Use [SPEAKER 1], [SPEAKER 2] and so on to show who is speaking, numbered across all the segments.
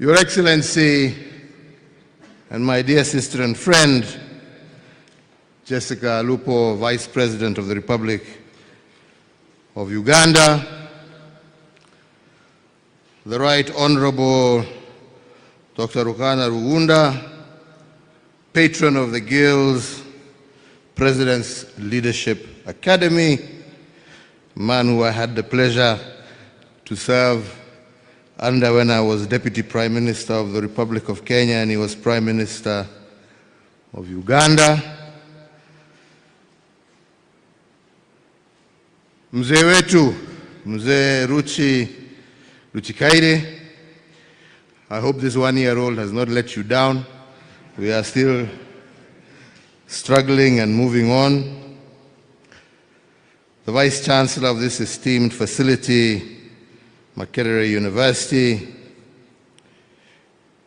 [SPEAKER 1] Your Excellency and my dear sister and friend, Jessica Alupo, Vice President of the Republic of Uganda, the Right Honorable Dr. Rukana Rugunda, Patron of the Guild's President's Leadership Academy, a man who I had the pleasure to serve under when I was Deputy Prime Minister of the Republic of Kenya and he was Prime Minister of Uganda. Mzee wetu, Mzee Ruchikaire, I hope this one-year-old has not let you down. We are still struggling and moving on. The Vice Chancellor of this esteemed facility, Makerere University,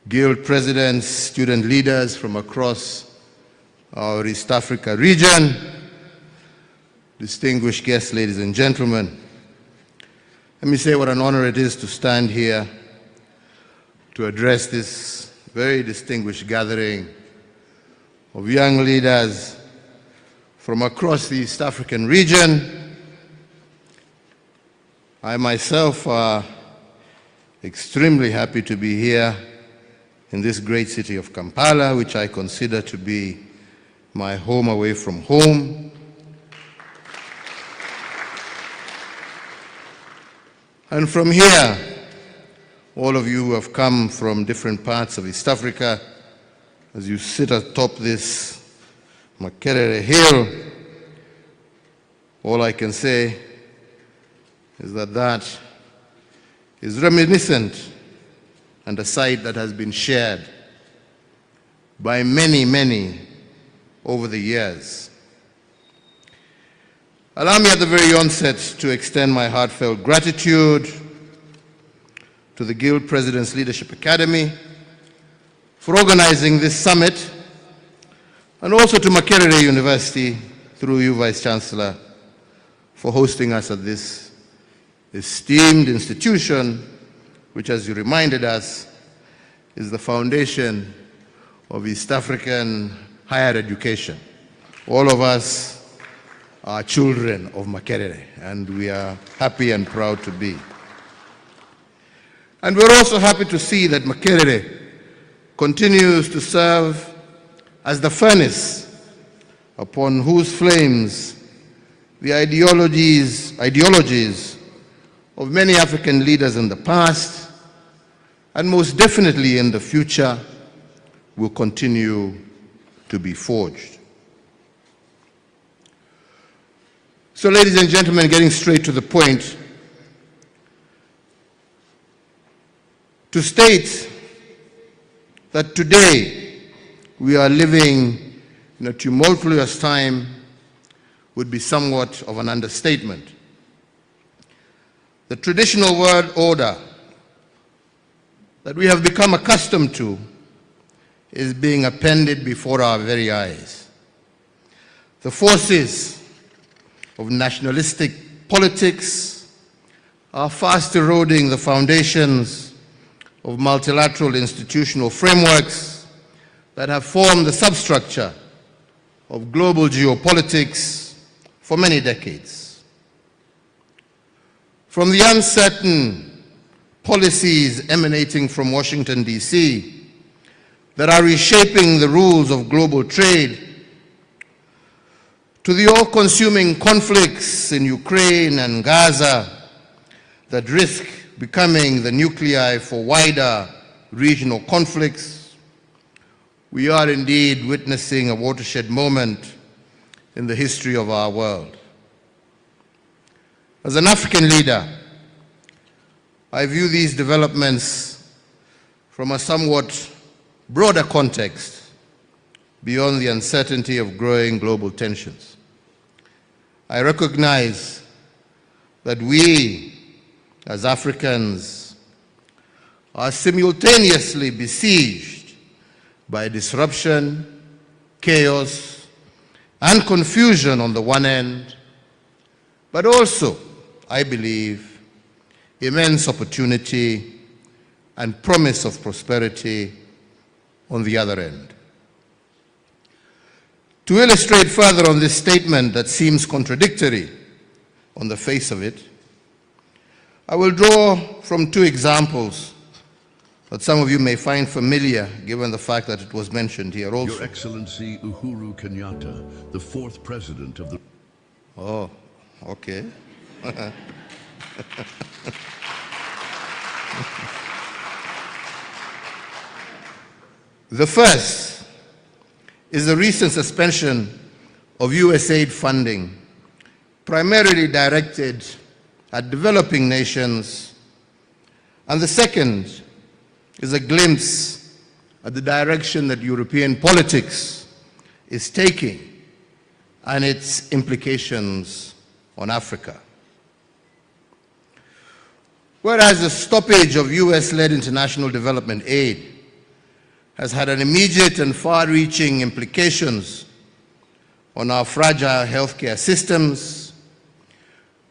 [SPEAKER 1] Guild Presidents, student leaders from across our East Africa region, distinguished guests, ladies and gentlemen. Let me say what an honor it is to stand here to address this very distinguished gathering of young leaders from across the East African region. I myself are extremely happy to be here in this great city of Kampala, which I consider to be my home away from home. And from here, all of you who have come from different parts of East Africa, as you sit atop this Makerere Hill, all I can say is that that is reminiscent and a sight that has been shared by many, many over the years. Allow me at the very onset to extend my heartfelt gratitude to the Guild President's Leadership Academy for organizing this summit, and also to Makerere University, through you, Vice Chancellor, for hosting us at this esteemed institution, which, as you reminded us, is the foundation of East African higher education. All of us are children of Makerere, and we are happy and proud to be. And we're also happy to see that Makerere continues to serve as the furnace upon whose flames the ideologies of many African leaders in the past, and most definitely in the future, will continue to be forged. So, ladies and gentlemen, getting straight to the point, to state that today we are living in a tumultuous time would be somewhat of an understatement. The traditional world order that we have become accustomed to is being appended before our very eyes. The forces of nationalistic politics are fast eroding the foundations of multilateral institutional frameworks that have formed the substructure of global geopolitics for many decades. From the uncertain policies emanating from Washington, D.C., that are reshaping the rules of global trade, to the all-consuming conflicts in Ukraine and Gaza that risk becoming the nuclei for wider regional conflicts, we are indeed witnessing a watershed moment in the history of our world. As an African leader, I view these developments from a somewhat broader context beyond the uncertainty of growing global tensions. I recognize that we, as Africans, are simultaneously besieged by disruption, chaos, and confusion on the one end, but also, I believe, immense opportunity and promise of prosperity on the other end. To illustrate further on this statement that seems contradictory on the face of it, I will draw from two examples that some of you may find familiar, given the fact that it was mentioned here also.
[SPEAKER 2] Your Excellency Uhuru Kenyatta, the fourth president of the...
[SPEAKER 1] Oh, okay. The first is the recent suspension of USAID funding, primarily directed at developing nations, and the second is a glimpse at the direction that European politics is taking and its implications on Africa. Whereas the stoppage of US-led international development aid has had an immediate and far-reaching implications on our fragile healthcare systems,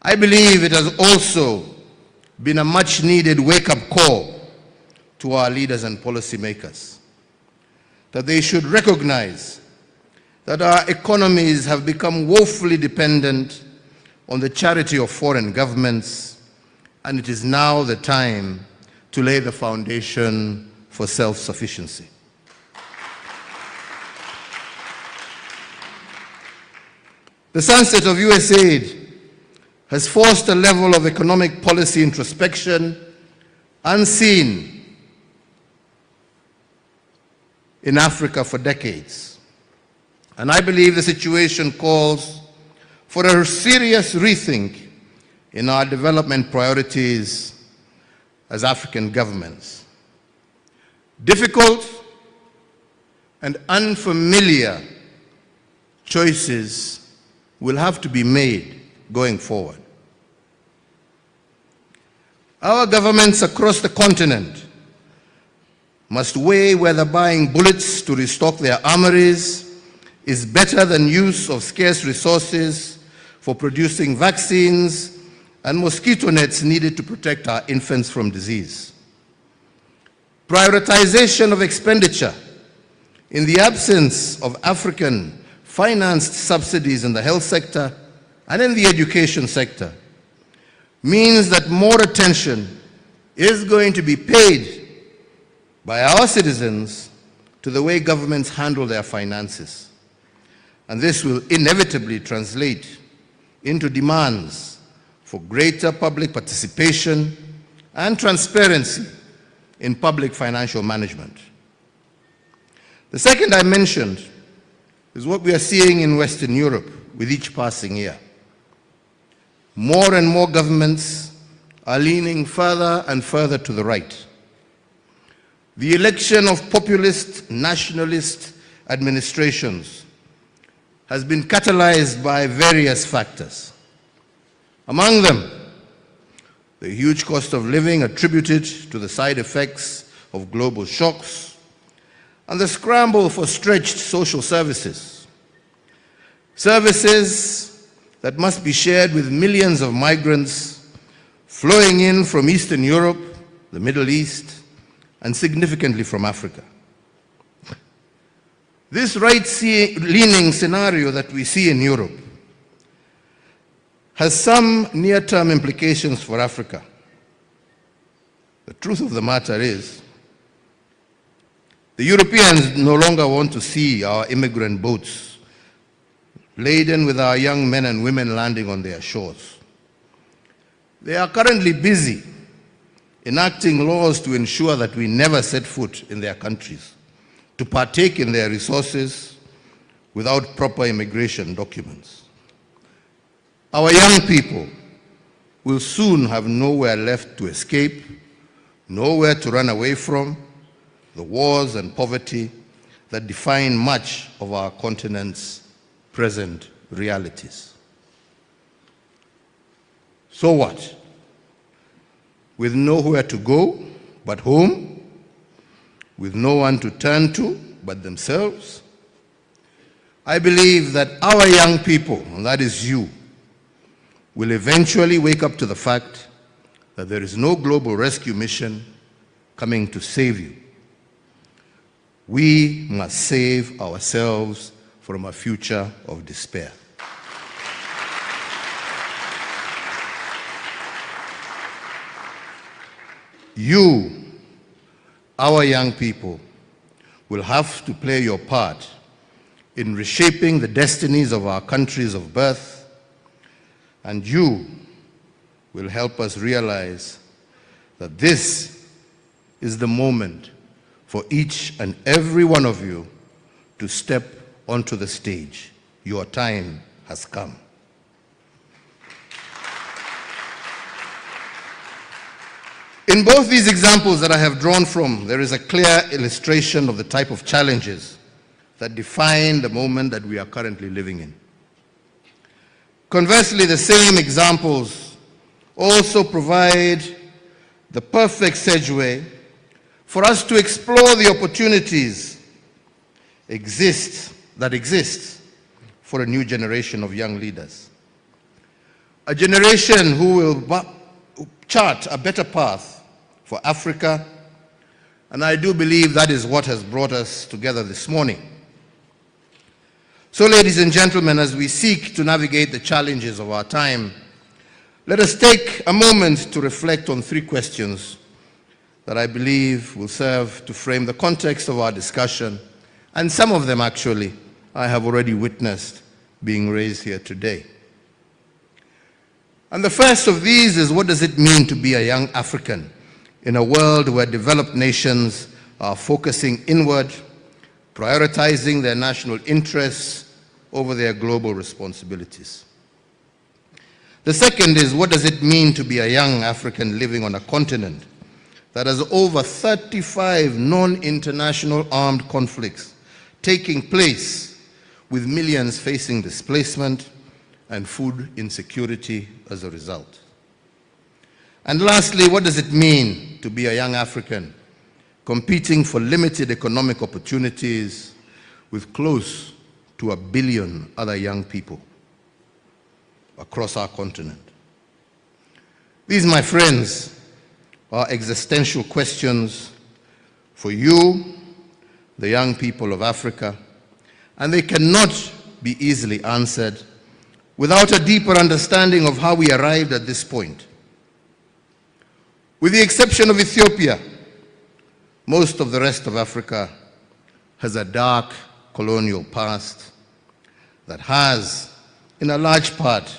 [SPEAKER 1] I believe it has also been a much-needed wake-up call to our leaders and policymakers, that they should recognize that our economies have become woefully dependent on the charity of foreign governments, and it is now the time to lay the foundation for self-sufficiency. The sunset of USAID has forced a level of economic policy introspection unseen in Africa for decades. And I believe the situation calls for a serious rethink in our development priorities as African governments. Difficult and unfamiliar choices will have to be made going forward. Our governments across the continent must weigh whether buying bullets to restock their armories is better than use of scarce resources for producing vaccines and mosquito nets needed to protect our infants from disease. Prioritization of expenditure in the absence of African-financed subsidies in the health sector and in the education sector means that more attention is going to be paid by our citizens to the way governments handle their finances. And this will inevitably translate into demands for greater public participation and transparency in public financial management. The second I mentioned is what we are seeing in Western Europe with each passing year. More and more governments are leaning further and further to the right. The election of populist, nationalist administrations has been catalyzed by various factors. Among them, the huge cost of living attributed to the side effects of global shocks, and the scramble for stretched social services. Services that must be shared with millions of migrants flowing in from Eastern Europe, the Middle East, and significantly from Africa. This right-leaning scenario that we see in Europe has some near-term implications for Africa. The truth of the matter is, the Europeans no longer want to see our immigrant boats laden with our young men and women landing on their shores. They are currently busy enacting laws to ensure that we never set foot in their countries, to partake in their resources without proper immigration documents. Our young people will soon have nowhere left to escape, nowhere to run away from the wars and poverty that define much of our continent's present realities. So what? With nowhere to go but home, with no one to turn to but themselves, I believe that our young people, and that is you, will eventually wake up to the fact that there is no global rescue mission, coming to save you. We must save ourselves from a future of despair. You, our young people, will have to play your part in reshaping the destinies of our countries of birth, and you will help us realize that this is the moment for each and every one of you to step onto the stage. Your time has come. In both these examples that I have drawn from, there is a clear illustration of the type of challenges that define the moment that we are currently living in. Conversely, the same examples also provide the perfect segue for us to explore the opportunities that exist for a new generation of young leaders. A generation who will chart a better path for Africa, and I do believe that is what has brought us together this morning. So, ladies and gentlemen, as we seek to navigate the challenges of our time, let us take a moment to reflect on three questions that I believe will serve to frame the context of our discussion, and some of them actually I have already witnessed being raised here today. And the first of these is, what does it mean to be a young African in a world where developed nations are focusing inward, prioritizing their national interests over their global responsibilities? The second is, what does it mean to be a young African living on a continent that has over 35 non-international armed conflicts taking place, with millions facing displacement and food insecurity as a result? And lastly, what does it mean to be a young African competing for limited economic opportunities with close to 1 billion other young people across our continent? These, my friends, are existential questions for you, the young people of Africa, and they cannot be easily answered without a deeper understanding of how we arrived at this point. With the exception of Ethiopia, most of the rest of Africa has a dark colonial past that has, in a large part,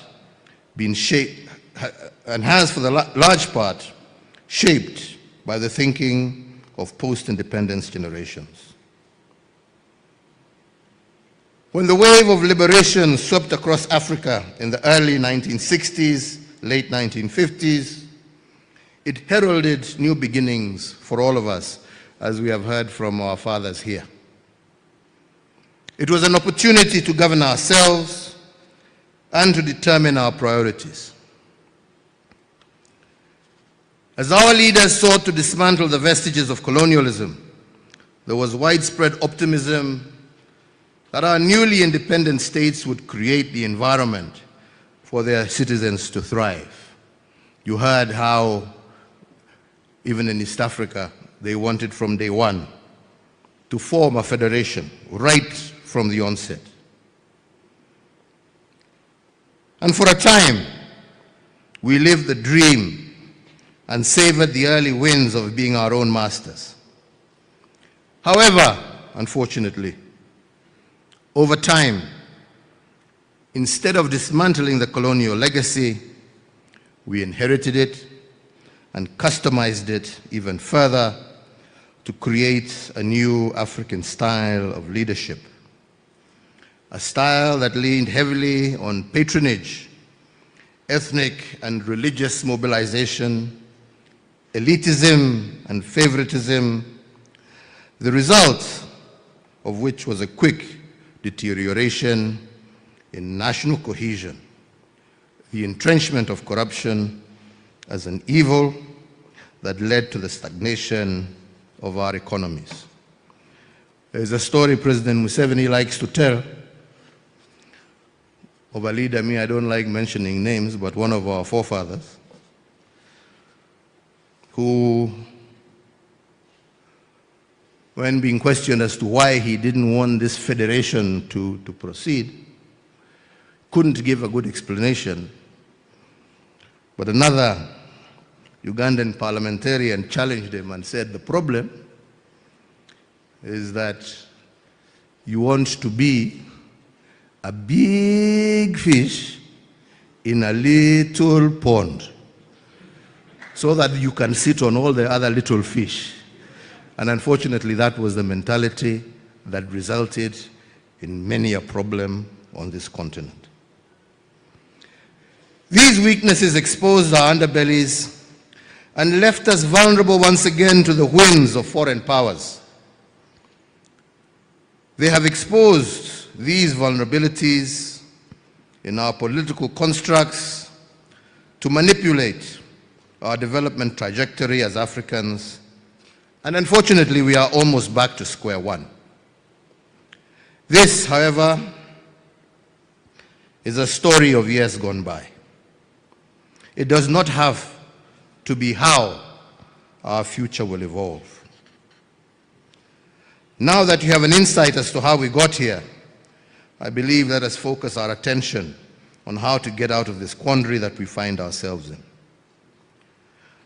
[SPEAKER 1] been shaped, and has for the large part, shaped by the thinking of post-independence generations. When the wave of liberation swept across Africa in the early 1960s, late 1950s, it heralded new beginnings for all of us, as we have heard from our fathers here. It was an opportunity to govern ourselves and to determine our priorities. As our leaders sought to dismantle the vestiges of colonialism, there was widespread optimism that our newly independent states would create the environment for their citizens to thrive. You heard how, even in East Africa, they wanted from day one to form a federation right from the onset. And for a time, we lived the dream and savored the early wins of being our own masters. However, unfortunately, over time, instead of dismantling the colonial legacy, we inherited it and customized it even further to create a new African style of leadership. A style that leaned heavily on patronage, ethnic and religious mobilization, elitism and favoritism, the result of which was a quick deterioration in national cohesion, the entrenchment of corruption as an evil that led to the stagnation of our economies. There's a story President Museveni likes to tell of a leader, I don't like mentioning names, but one of our forefathers, who when being questioned as to why he didn't want this federation to proceed, couldn't give a good explanation. But another Ugandan parliamentarian challenged him and said, the problem is that you want to be a big fish in a little pond so that you can sit on all the other little fish. And unfortunately, that was the mentality that resulted in many a problem on this continent. These weaknesses exposed our underbellies and left us vulnerable once again to the whims of foreign powers. They have exposed these vulnerabilities in our political constructs to manipulate our development trajectory as Africans, and unfortunately we are almost back to square one. This, however, is a story of years gone by. It does not have to be how our future will evolve. Now that you have an insight as to how we got here, I believe let us focus our attention on how to get out of this quandary that we find ourselves in.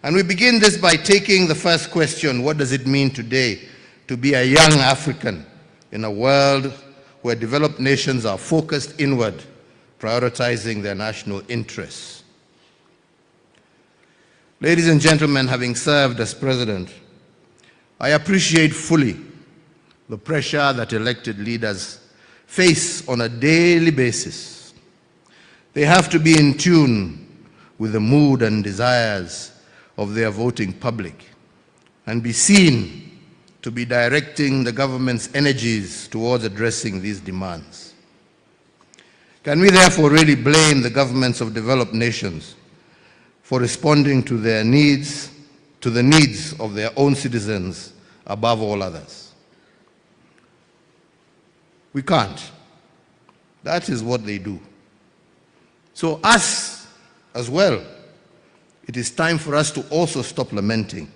[SPEAKER 1] And we begin this by taking the first question: what does it mean today to be a young African in a world where developed nations are focused inward, prioritizing their national interests? Ladies and gentlemen, having served as president, I appreciate fully the pressure that elected leaders face on a daily basis. They have to be in tune with the mood and desires of their voting public and be seen to be directing the government's energies towards addressing these demands. Can we therefore really blame the governments of developed nations for responding to their needs, to the needs of their own citizens above all others? We can't. That is what they do. So us as well, it is time for us to also stop lamenting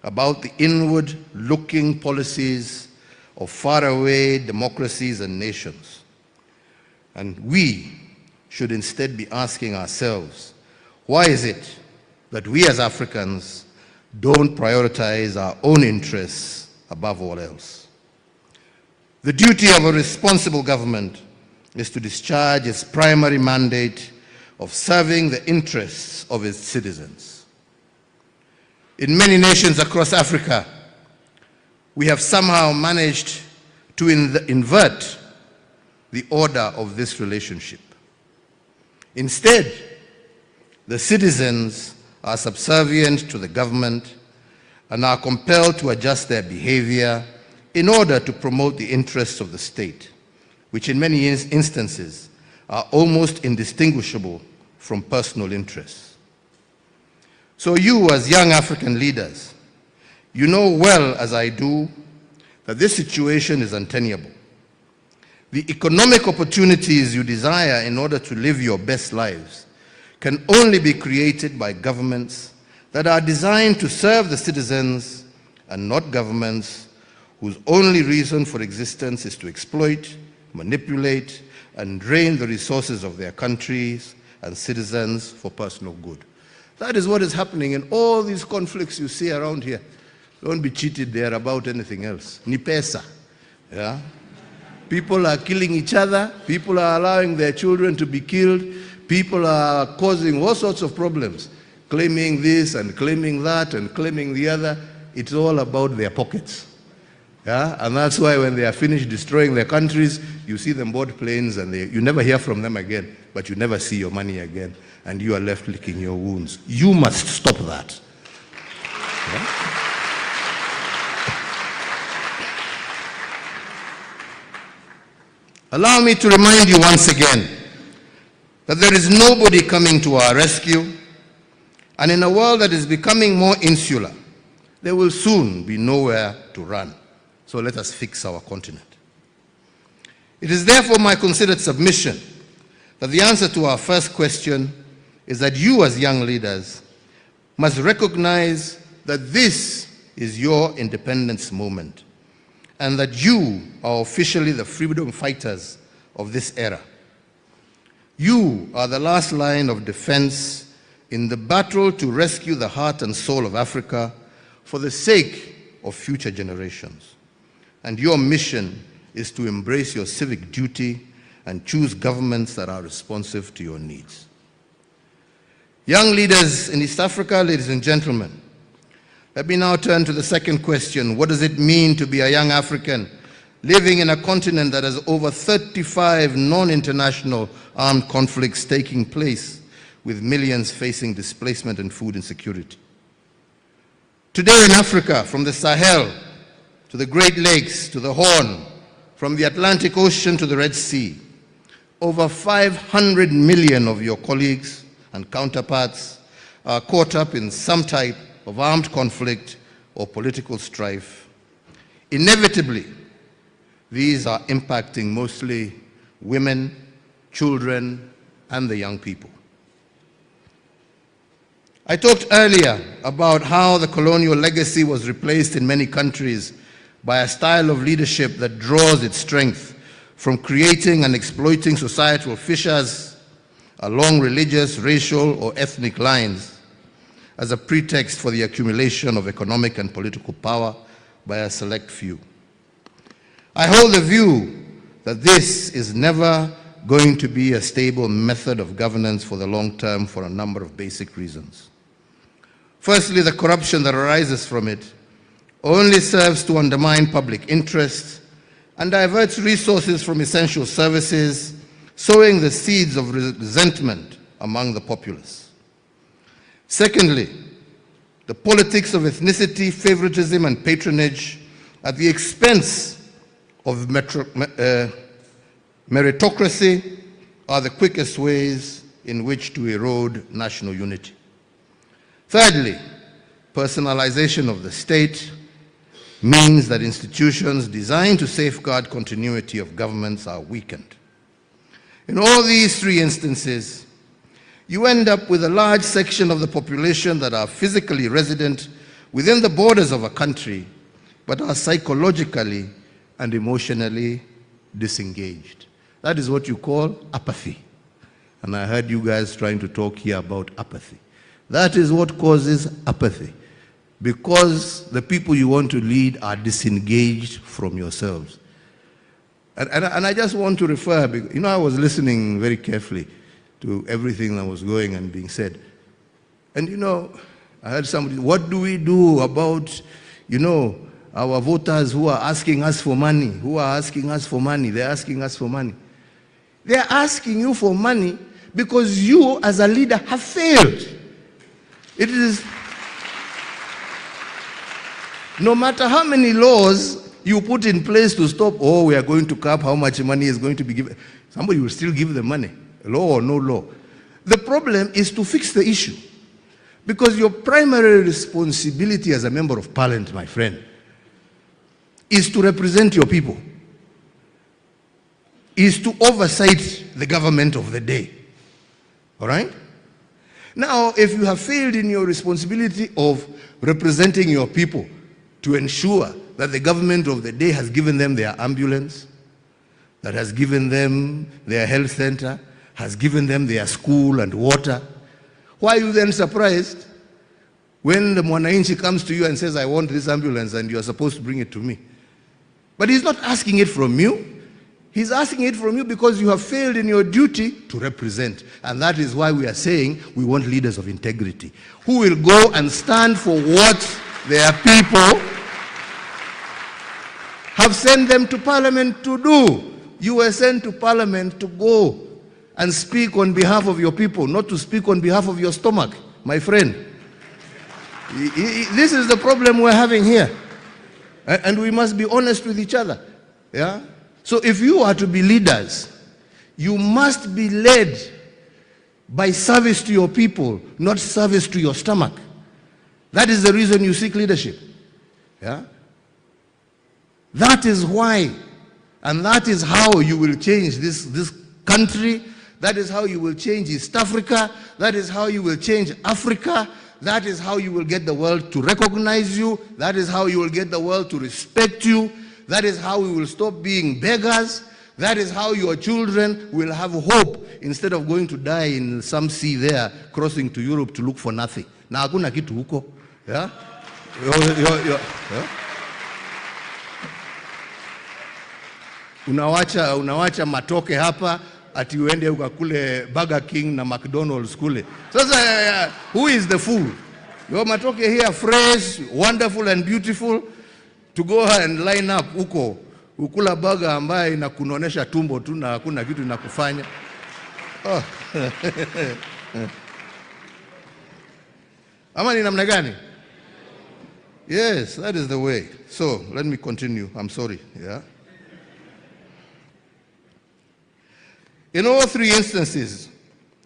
[SPEAKER 1] about the inward-looking policies of faraway democracies and nations. And we should instead be asking ourselves, why is it that we as Africans don't prioritize our own interests above all else? The duty of a responsible government is to discharge its primary mandate of serving the interests of its citizens. In many nations across Africa, we have somehow managed to invert the order of this relationship. Instead, the citizens are subservient to the government and are compelled to adjust their behavior in order to promote the interests of the state, which in many instances are almost indistinguishable from personal interests. So you, as young African leaders, you know well as I do that this situation is untenable. The economic opportunities you desire in order to live your best lives can only be created by governments that are designed to serve the citizens and not governments whose only reason for existence is to exploit, manipulate, and drain the resources of their countries and citizens for personal good. That is what is happening in all these conflicts you see around here. Don't be cheated, they are about anything else. Ni pesa. Yeah? People are killing each other, people are allowing their children to be killed, people are causing all sorts of problems, claiming this and claiming that and claiming the other. It's all about their pockets. Yeah? And that's why when they are finished destroying their countries, you see them board planes and you never hear from them again, but you never see your money again, and you are left licking your wounds. You must stop that. Yeah? Allow me to remind you once again that there is nobody coming to our rescue, and in a world that is becoming more insular, there will soon be nowhere to run. So let us fix our continent. It is therefore my considered submission that the answer to our first question is that you as young leaders must recognize that this is your independence moment, and that you are officially the freedom fighters of this era. You are the last line of defense in the battle to rescue the heart and soul of Africa for the sake of future generations. And your mission is to embrace your civic duty and choose governments that are responsive to your needs. Young leaders in East Africa, ladies and gentlemen, let me now turn to the second question. What does it mean to be a young African living in a continent that has over 35 non-international armed conflicts taking place, with millions facing displacement and food insecurity? Today in Africa, from the Sahel to the Great Lakes to the Horn, from the Atlantic Ocean to the Red Sea, over 500 million of your colleagues and counterparts are caught up in some type of armed conflict or political strife. Inevitably, these are impacting mostly women, children, and the young people. I talked earlier about how the colonial legacy was replaced in many countries by a style of leadership that draws its strength from creating and exploiting societal fissures along religious, racial, or ethnic lines as a pretext for the accumulation of economic and political power by a select few. I hold the view that this is never going to be a stable method of governance for the long term for a number of basic reasons. Firstly, the corruption that arises from it only serves to undermine public interest and diverts resources from essential services, sowing the seeds of resentment among the populace. Secondly, the politics of ethnicity, favoritism, and patronage at the expense of meritocracy are the quickest ways in which to erode national unity. Thirdly, personalization of the state means that institutions designed to safeguard continuity of governments are weakened. In all these three instances, you end up with a large section of the population that are physically resident within the borders of a country, but are psychologically and emotionally disengaged. That is what you call apathy. And I heard you guys trying to talk here about apathy. That is what causes apathy, because the people you want to lead are disengaged from yourselves. And I just want to refer, I was listening very carefully to everything that was going and being said. And I heard somebody, what do we do about, our voters who are asking us for money, They're asking us for money. They're asking you for money because you as a leader have failed. It is, no matter how many laws you put in place to stop, we are going to cap how much money is going to be given, somebody will still give them money. Law or no law. The problem is to fix the issue. Because your primary responsibility as a member of parliament, my friend, is to represent your people, is to oversight the government of the day. All right? Now, if you have failed in your responsibility of representing your people to ensure that the government of the day has given them their ambulance, that has given them their health center, has given them their school and water, why are you then surprised when the Mwananchi comes to you and says, I want this ambulance and you are supposed to bring it to me? But he's not asking it from you. He's asking it from you because you have failed in your duty to represent. And that is why we are saying we want leaders of integrity who will go and stand for what their people have sent them to parliament to do. You were sent to parliament to go and speak on behalf of your people, not to speak on behalf of your stomach, my friend. This is the problem we're having here. And we must be honest with each other. Yeah? So if you are to be leaders, you must be led by service to your people, not service to your stomach. That is the reason you seek leadership. Yeah? That is why, and that is how you will change this country. That is how you will change East Africa. That is how you will change Africa. That is how you will get the world to recognize you. That is how you will get the world to respect you. That is how we will stop being beggars. That is how your children will have hope instead of going to die in some sea there, crossing to Europe to look for nothing. Na hakuna kitu huko. Yeah? Yeah? Unawacha matoke hapa ati uende ukakule Burger King na McDonald's kule. Sasa who is the fool? Your matoke here fresh, wonderful and beautiful, to go and line up huko ukula burger ambaye inakunonesha tumbo tu na hakuna kitu inakufanya. Oh. Ama ni namna gani? Yes, that is the way. So, let me continue. I'm sorry. Yeah. In all three instances,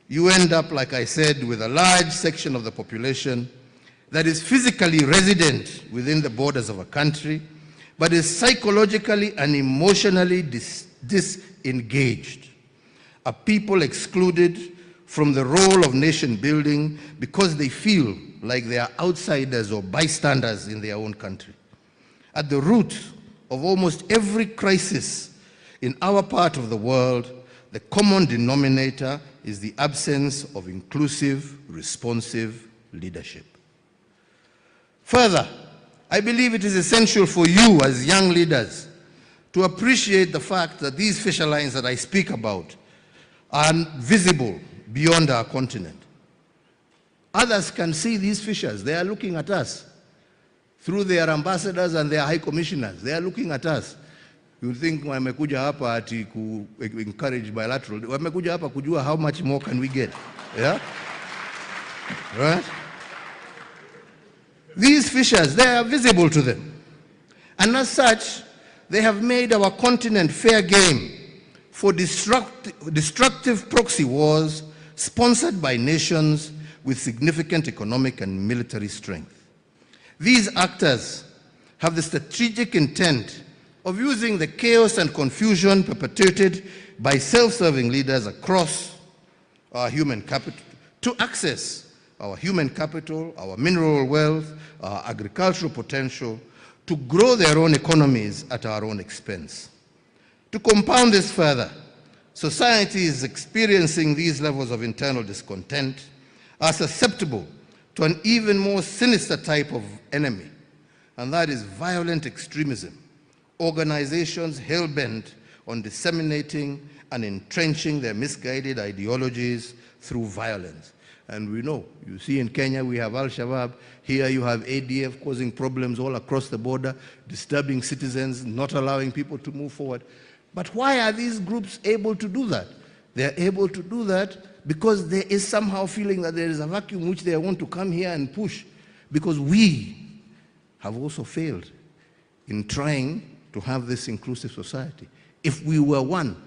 [SPEAKER 1] you end up, like I said, with a large section of the population that is physically resident within the borders of a country, but is psychologically and emotionally disengaged. A people excluded from the role of nation building because they feel like they are outsiders or bystanders in their own country. At the root of almost every crisis in our part of the world, the common denominator is the absence of inclusive, responsive leadership. Further, I believe it is essential for you as young leaders to appreciate the fact that these fissure lines that I speak about are visible beyond our continent. Others can see these fissures. They are looking at us through their ambassadors and their high commissioners. They are looking at us. You think wamekuja hapa ati ku encourage bilateral. Wamekuja hapa kujua how much more can we get. Yeah? Right? These fissures, they are visible to them. And as such, they have made our continent fair game for destructive proxy wars sponsored by nations with significant economic and military strength. These actors have the strategic intent of using the chaos and confusion perpetrated by self-serving leaders across our human capital to access our human capital, our mineral wealth, our agricultural potential, to grow their own economies at our own expense. To compound this further, society is experiencing these levels of internal discontent, are susceptible to an even more sinister type of enemy, and that is violent extremism. Organizations hell-bent on disseminating and entrenching their misguided ideologies through violence. And we know, you see in Kenya we have Al-Shabaab, here you have ADF causing problems all across the border, disturbing citizens, not allowing people to move forward. But why are these groups able to do that? They're able to do that because there is somehow feeling that there is a vacuum which they want to come here and push, because we have also failed in trying to have this inclusive society. If we were one,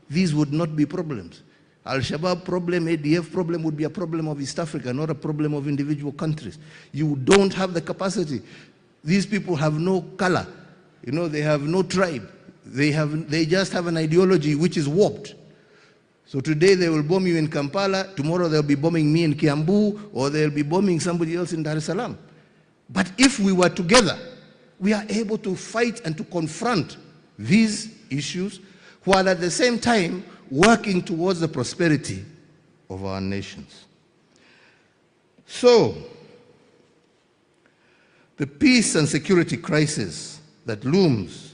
[SPEAKER 1] these would not be problems. Al-Shabaab problem, ADF problem would be a problem of East Africa, not a problem of individual countries. You don't have the capacity. These people have no color. You know, they have no tribe. They just have an ideology which is warped. So today they will bomb you in Kampala, tomorrow they'll be bombing me in Kiambu, or they'll be bombing somebody else in Dar es Salaam. But if we were together, we are able to fight and to confront these issues, while at the same time working towards the prosperity of our nations. So, the peace and security crisis that looms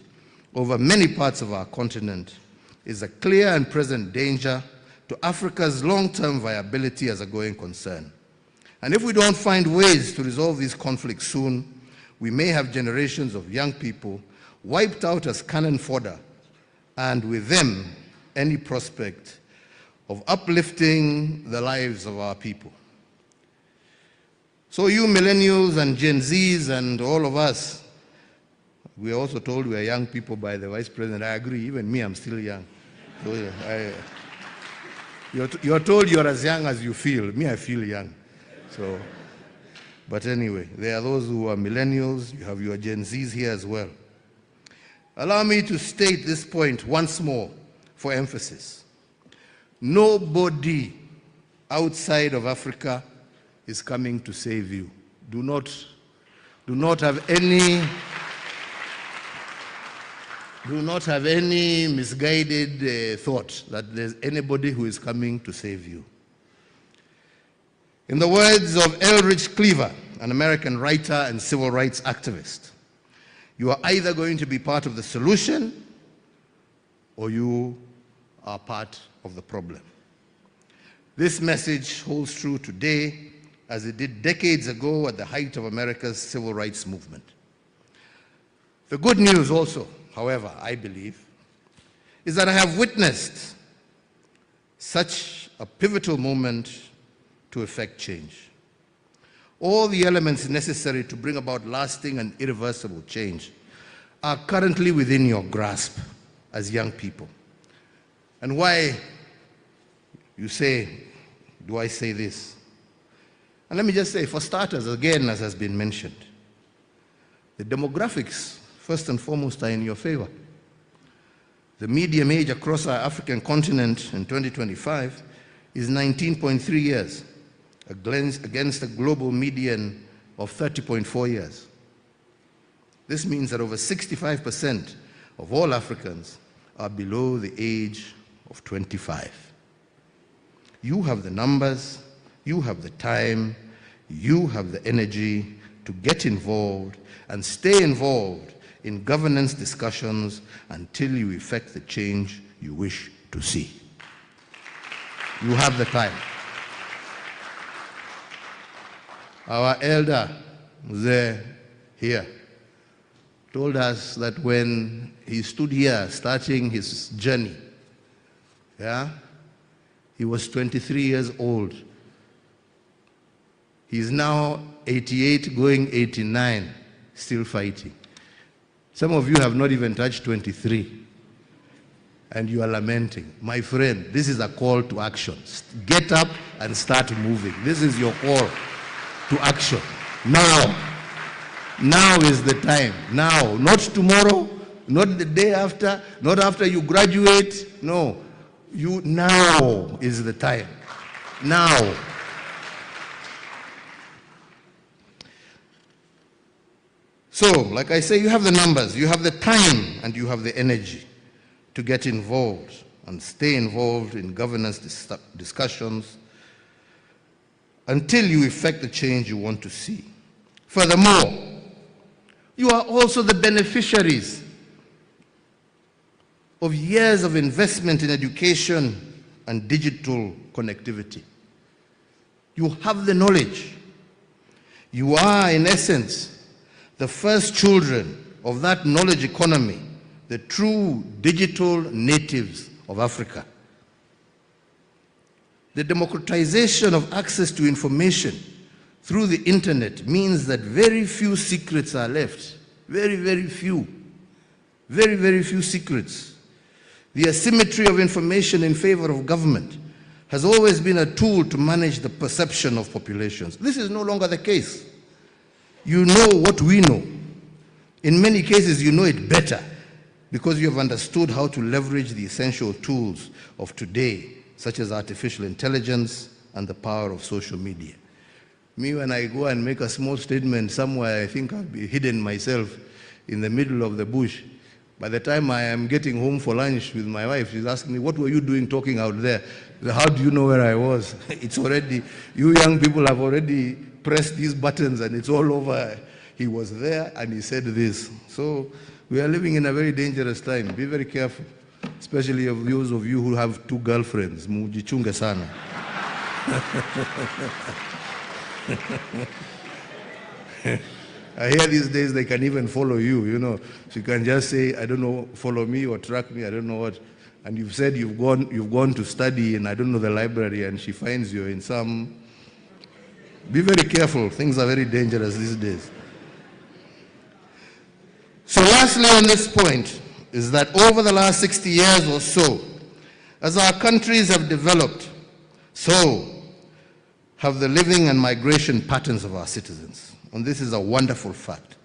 [SPEAKER 1] over many parts of our continent is a clear and present danger to Africa's long-term viability as a going concern. And if we don't find ways to resolve these conflicts soon, we may have generations of young people wiped out as cannon fodder, and with them, any prospect of uplifting the lives of our people. So you millennials and Gen Zs and all of us, we are also told we are young people by the Vice President. I agree, even me, I'm still young. So you're told you're as young as you feel. Me, I feel young. So, but anyway, there are those who are millennials. You have your Gen Zs here as well. Allow me to state this point once more for emphasis. Nobody outside of Africa is coming to save you. Do not have any do not have any misguided thought that there's anybody who is coming to save you. In the words of Eldridge Cleaver, an American writer and civil rights activist, you are either going to be part of the solution or you are part of the problem. This message holds true today as it did decades ago at the height of America's civil rights movement. The good news also, however, I believe, is that I have witnessed such a pivotal moment to effect change. All the elements necessary to bring about lasting and irreversible change are currently within your grasp as young people. And why, you say, do I say this? And let me just say, for starters, again, as has been mentioned, the demographics, first and foremost, are in your favor. The median age across our African continent in 2025 is 19.3 years, against a global median of 30.4 years. This means that over 65% of all Africans are below the age of 25. You have the numbers, you have the time, you have the energy to get involved and stay involved in governance discussions until you effect the change you wish to see. You have the time. Our elder, Mzee here, told us that when he stood here starting his journey, he was 23 years old. He's now 88, going 89, still fighting. Some of you have not even touched 23, and you are lamenting. My friend, this is a call to action. Get up and start moving. This is your call to action. Now. Now is the time. Now. Not tomorrow, not the day after, not after you graduate. No. Now is the time. Now. So, like I say, you have the numbers, you have the time, and you have the energy to get involved and stay involved in governance discussions until you effect the change you want to see. Furthermore, you are also the beneficiaries of years of investment in education and digital connectivity. You have the knowledge. You are, in essence, the first children of that knowledge economy, the true digital natives of Africa. The democratization of access to information through the internet means that very few secrets are left. Very, very few. Very, very few secrets. The asymmetry of information in favor of government has always been a tool to manage the perception of populations. This is no longer the case. You know what we know. In many cases, you know it better because you have understood how to leverage the essential tools of today, such as artificial intelligence and the power of social media. Me, when I go and make a small statement somewhere, I think I'll be hidden myself in the middle of the bush. By the time I am getting home for lunch with my wife, she's asking me, what were you doing talking out there? How do you know where I was? It's already, you young people have already pressed these buttons and it's all over. He was there and he said this. So we are living in a very dangerous time. Be very careful, especially of those of you who have two girlfriends. Mujichunge sana. I hear these days they can even follow you, you know. She can just say, I don't know, follow me or track me, I don't know what. And you've said you've gone to study in, I don't know, the library, and she finds you in some. Be very careful. Things are very dangerous these days. So lastly on this point is that over the last 60 years or so, as our countries have developed, so have the living and migration patterns of our citizens. And this is a wonderful fact.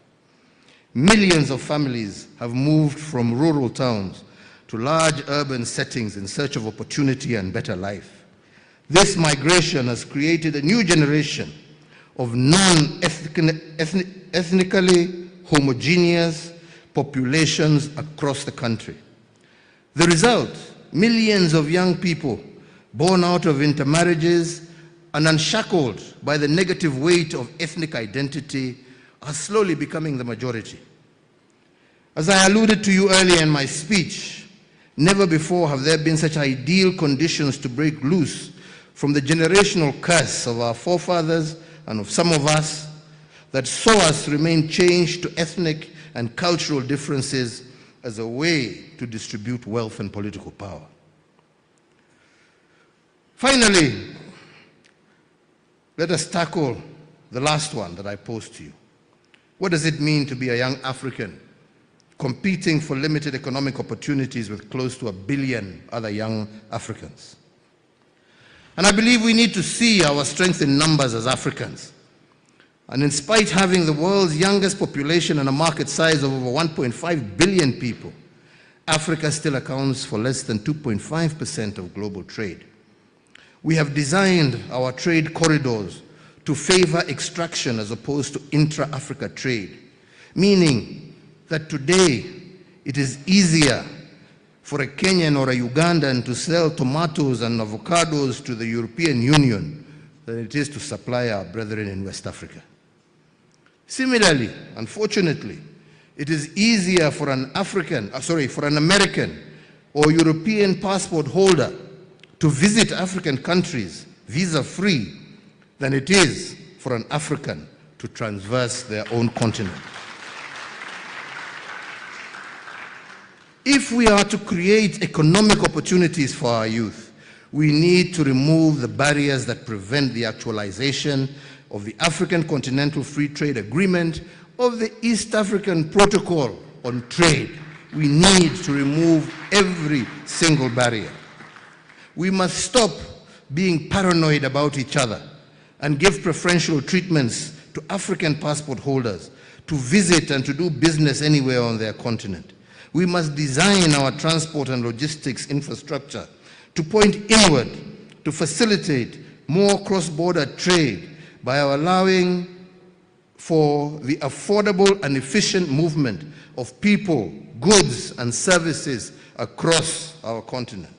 [SPEAKER 1] Millions of families have moved from rural towns to large urban settings in search of opportunity and better life. This migration has created a new generation of non-ethnically homogeneous populations across the country. The result, millions of young people born out of intermarriages and unshackled by the negative weight of ethnic identity are slowly becoming the majority. As I alluded to you earlier in my speech, never before have there been such ideal conditions to break loose from the generational curse of our forefathers and of some of us that saw us remain chained to ethnic and cultural differences as a way to distribute wealth and political power. Finally, let us tackle the last one that I posed to you. What does it mean to be a young African competing for limited economic opportunities with close to 1 billion other young Africans? And I believe we need to see our strength in numbers as Africans. And in spite of having the world's youngest population and a market size of over 1.5 billion people, Africa still accounts for less than 2.5% of global trade. We have designed our trade corridors to favor extraction as opposed to intra-Africa trade, meaning that today it is easier for a Kenyan or a Ugandan to sell tomatoes and avocados to the European Union than it is to supply our brethren in West Africa. Similarly, unfortunately, it is easier for an American or European passport holder to visit African countries visa-free than it is for an African to traverse their own continent. If we are to create economic opportunities for our youth, we need to remove the barriers that prevent the actualization of the African Continental Free Trade Agreement, of the East African Protocol on Trade. We need to remove every single barrier. We must stop being paranoid about each other and give preferential treatments to African passport holders to visit and to do business anywhere on their continent. We must design our transport and logistics infrastructure to point inward, to facilitate more cross-border trade by allowing for the affordable and efficient movement of people, goods, and services across our continent.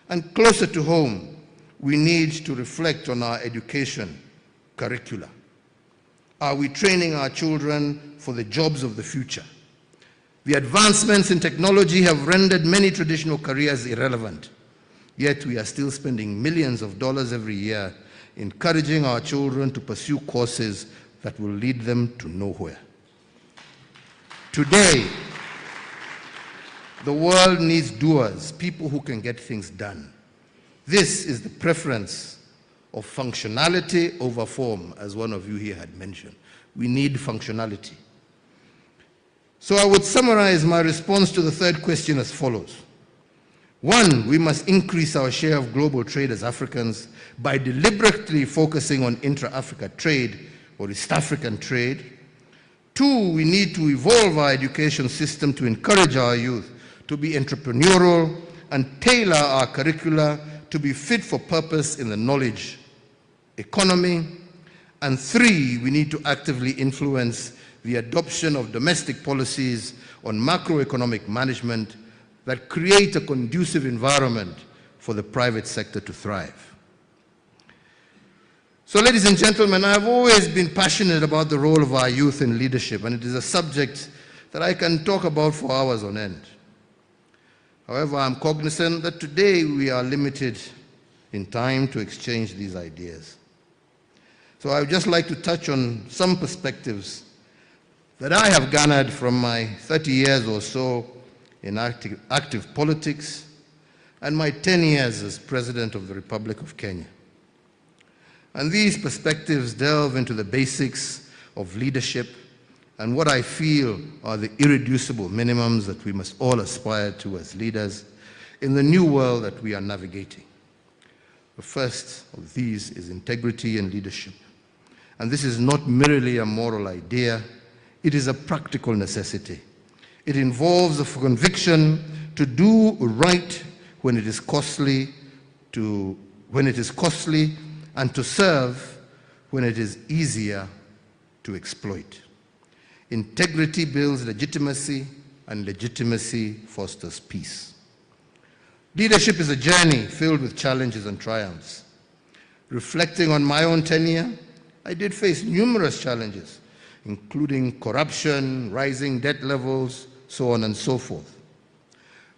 [SPEAKER 1] And closer to home, we need to reflect on our education curricula. Are we training our children for the jobs of the future? The advancements in technology have rendered many traditional careers irrelevant, yet we are still spending millions of dollars every year encouraging our children to pursue courses that will lead them to nowhere. Today, the world needs doers, people who can get things done. This is the preference of functionality over form, as one of you here had mentioned. We need functionality. So I would summarize my response to the third question as follows. One, we must increase our share of global trade as Africans by deliberately focusing on intra-Africa trade or East African trade. Two, we need to evolve our education system to encourage our youth to be entrepreneurial and tailor our curricula to be fit for purpose in the knowledge economy. And three, we need to actively influence the adoption of domestic policies on macroeconomic management that create a conducive environment for the private sector to thrive. So, ladies and gentlemen, I've always been passionate about the role of our youth in leadership, and it is a subject that I can talk about for hours on end. However, I'm cognizant that today we are limited in time to exchange these ideas. So I would just like to touch on some perspectives that I have garnered from my 30 years or so in active politics and my 10 years as President of the Republic of Kenya. And these perspectives delve into the basics of leadership and what I feel are the irreducible minimums that we must all aspire to as leaders in the new world that we are navigating. The first of these is integrity and leadership. And this is not merely a moral idea, it is a practical necessity. It involves a conviction to do right when it is costly, and to serve when it is easier to exploit. Integrity builds legitimacy, and legitimacy fosters peace. Leadership is a journey filled with challenges and triumphs. Reflecting on my own tenure, I did face numerous challenges, including corruption, rising debt levels, so on and so forth.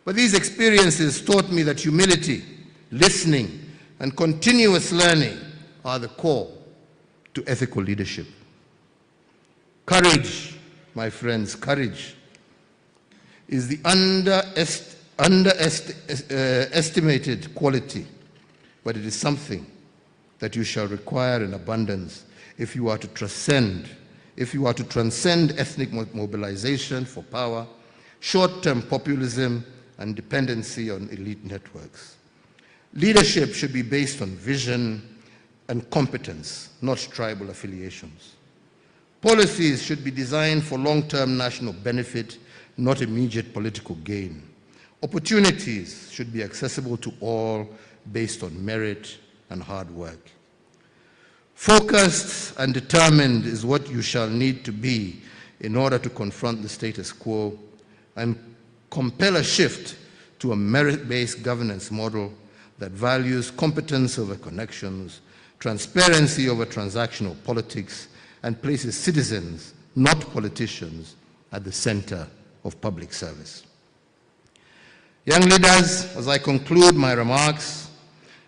[SPEAKER 1] But these experiences taught me that humility, listening, and continuous learning are the core to ethical leadership. Courage, my friends, courage is the underestimated quality, but it is something that you shall require in abundance if you are to transcend ethnic mobilization for power, short-term populism, and dependency on elite networks. Leadership should be based on vision and competence, not tribal affiliations. Policies should be designed for long-term national benefit, not immediate political gain. Opportunities should be accessible to all based on merit and hard work. Focused and determined is what you shall need to be in order to confront the status quo and compel a shift to a merit-based governance model that values competence over connections, transparency over transactional politics, and places citizens, not politicians, at the center of public service. Young leaders, as I conclude my remarks,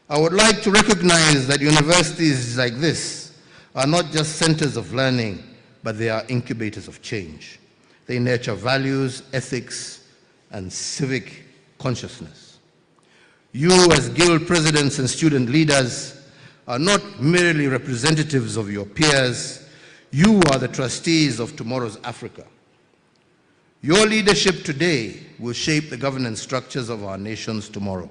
[SPEAKER 1] I would like to recognize that universities like this are not just centers of learning, but they are incubators of change. They nurture values, ethics, and civic consciousness. You, as guild presidents and student leaders, are not merely representatives of your peers. You are the trustees of tomorrow's Africa. Your leadership today will shape the governance structures of our nations tomorrow.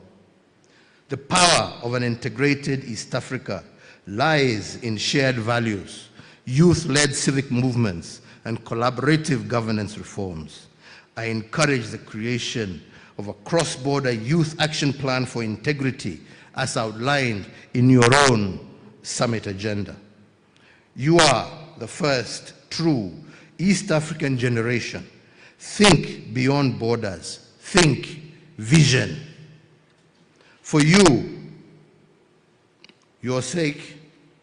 [SPEAKER 1] The power of an integrated East Africa lies in shared values, youth-led civic movements, and collaborative governance reforms. I encourage the creation of a cross-border youth action plan for integrity as outlined in your own summit agenda. You are the first true East African generation. Think beyond borders. Think vision. For you, your sake,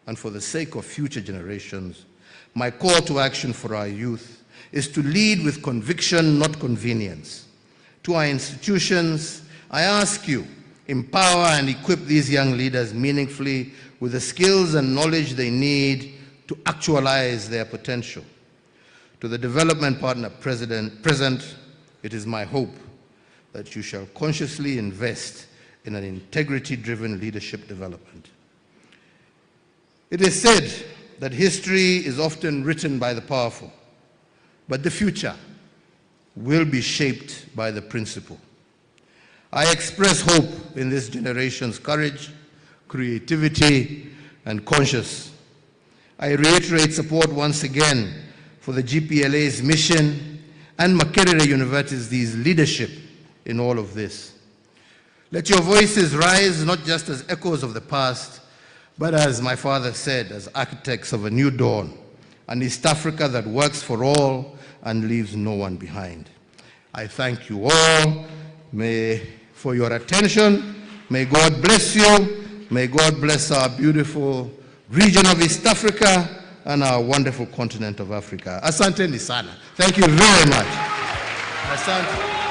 [SPEAKER 1] and for the sake of future generations, my call to action for our youth is to lead with conviction, not convenience. To our institutions, I ask you, empower and equip these young leaders meaningfully with the skills and knowledge they need to actualize their potential. To the development partner present, it is my hope that you shall consciously invest in an integrity-driven leadership development. It is said that history is often written by the powerful, but the future will be shaped by the principle. I express hope in this generation's courage, creativity, and conscience. I reiterate support once again for the GPLA's mission and Makerere University's leadership in all of this. Let your voices rise not just as echoes of the past, but as my father said, as architects of a new dawn, an East Africa that works for all and leaves no one behind. I thank you all for your attention. May God bless you. May God bless our beautiful region of East Africa and our wonderful continent of Africa. Asante ni sana. Thank you very much. Asante.